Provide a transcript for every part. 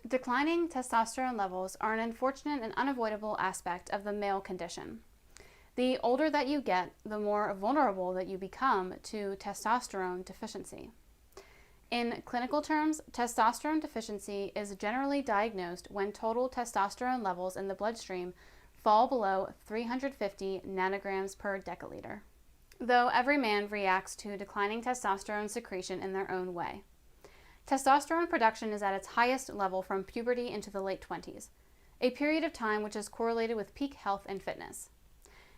Declining testosterone levels are an unfortunate and unavoidable aspect of the male condition. The older that you get, the more vulnerable that you become to testosterone deficiency. In clinical terms, testosterone deficiency is generally diagnosed when total testosterone levels in the bloodstream fall below 350 nanograms per deciliter, though every man reacts to declining testosterone secretion in their own way. Testosterone production is at its highest level from puberty into the late 20s, a period of time which is correlated with peak health and fitness.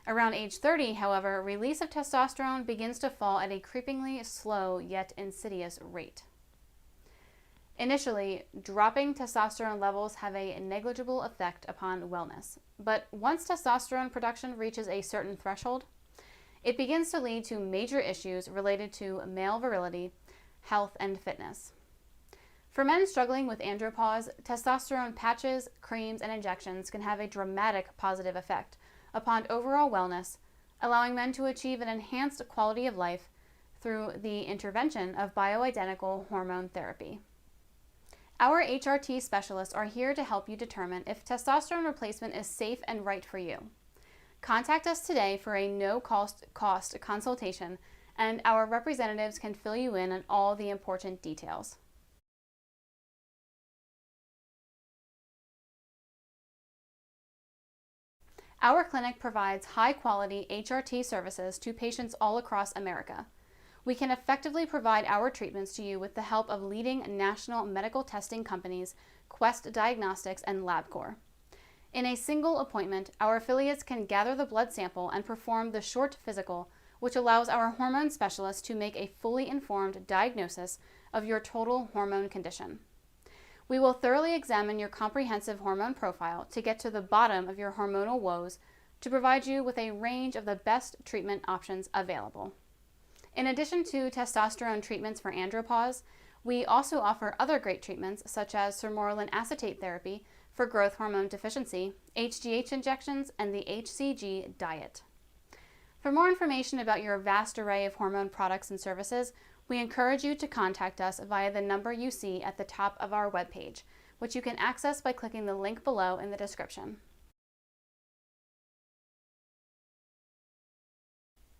Around age 30, however, release of testosterone begins to fall at a creepingly slow yet insidious rate. Initially, dropping testosterone levels have a negligible effect upon wellness, but once testosterone production reaches a certain threshold, it begins to lead to major issues related to male virility, health, and fitness. For men struggling with andropause, testosterone patches, creams, and injections can have a dramatic positive effect upon overall wellness, allowing men to achieve an enhanced quality of life through the intervention of bioidentical hormone therapy. Our HRT specialists are here to help you determine if testosterone replacement is safe and right for you. Contact us today for a no-cost consultation, and our representatives can fill you in on all the important details. Our clinic provides high-quality HRT services to patients all across America. We can effectively provide our treatments to you with the help of leading national medical testing companies, Quest Diagnostics and LabCorp. In a single appointment, our affiliates can gather the blood sample and perform the short physical, which allows our hormone specialists to make a fully informed diagnosis of your total hormone condition. We will thoroughly examine your comprehensive hormone profile to get to the bottom of your hormonal woes to provide you with a range of the best treatment options available. In addition to testosterone treatments for andropause, we also offer other great treatments such as sermorelin acetate therapy for growth hormone deficiency, HGH injections, and the HCG diet. For more information about your vast array of hormone products and services, we encourage you to contact us via the number you see at the top of our webpage, which you can access by clicking the link below in the description.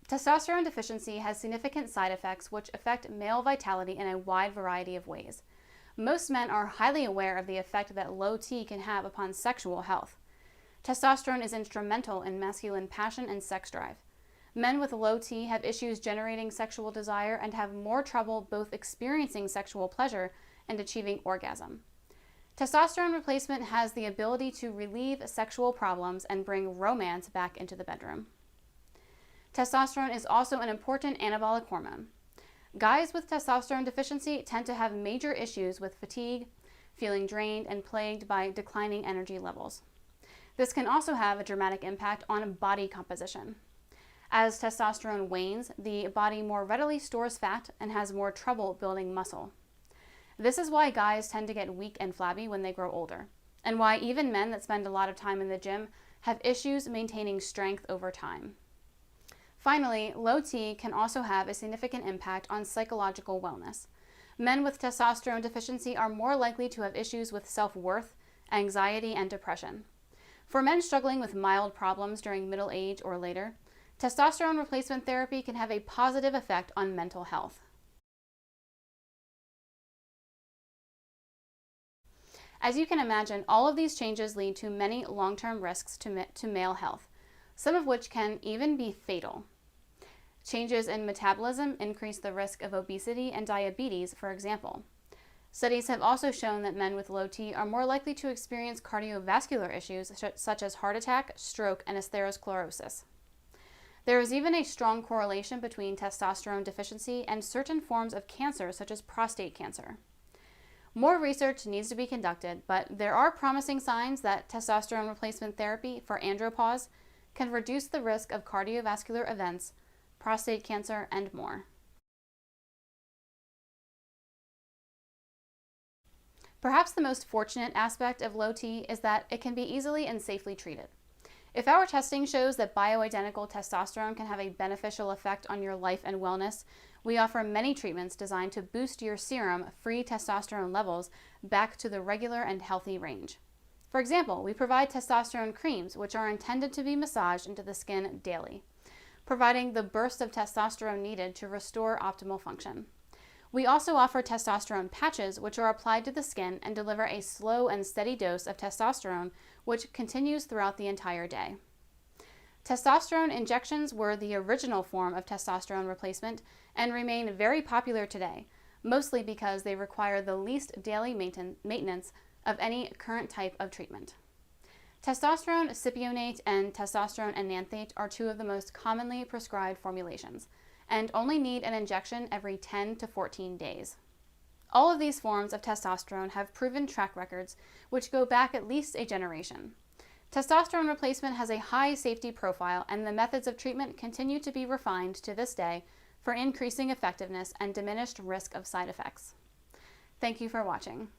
Testosterone deficiency has significant side effects which affect male vitality in a wide variety of ways. Most men are highly aware of the effect that low T can have upon sexual health. Testosterone is instrumental in masculine passion and sex drive. Men with low T have issues generating sexual desire and have more trouble both experiencing sexual pleasure and achieving orgasm. Testosterone replacement has the ability to relieve sexual problems and bring romance back into the bedroom. Testosterone is also an important anabolic hormone. Guys with testosterone deficiency tend to have major issues with fatigue, feeling drained, and plagued by declining energy levels. This can also have a dramatic impact on body composition. As testosterone wanes, the body more readily stores fat and has more trouble building muscle. This is why guys tend to get weak and flabby when they grow older, and why even men that spend a lot of time in the gym have issues maintaining strength over time. Finally, low T can also have a significant impact on psychological wellness. Men with testosterone deficiency are more likely to have issues with self-worth, anxiety, and depression. For men struggling with mild problems during middle age or later, testosterone replacement therapy can have a positive effect on mental health. As you can imagine, all of these changes lead to many long-term risks to male health, some of which can even be fatal. Changes in metabolism increase the risk of obesity and diabetes, for example. Studies have also shown that men with low T are more likely to experience cardiovascular issues such as heart attack, stroke, and atherosclerosis. There is even a strong correlation between testosterone deficiency and certain forms of cancer, such as prostate cancer. More research needs to be conducted, but there are promising signs that testosterone replacement therapy for andropause can reduce the risk of cardiovascular events, prostate cancer, and more. Perhaps the most fortunate aspect of low T is that it can be easily and safely treated. If our testing shows that bioidentical testosterone can have a beneficial effect on your life and wellness, we offer many treatments designed to boost your serum free testosterone levels back to the regular and healthy range. For example, we provide testosterone creams, which are intended to be massaged into the skin daily, providing the burst of testosterone needed to restore optimal function. We also offer testosterone patches, which are applied to the skin and deliver a slow and steady dose of testosterone, which continues throughout the entire day. Testosterone injections were the original form of testosterone replacement and remain very popular today, mostly because they require the least daily maintenance of any current type of treatment. Testosterone cypionate and testosterone enanthate are two of the most commonly prescribed formulations, and only need an injection every 10 to 14 days. All of these forms of testosterone have proven track records which go back at least a generation. Testosterone replacement has a high safety profile, and the methods of treatment continue to be refined to this day for increasing effectiveness and diminished risk of side effects. Thank you for watching.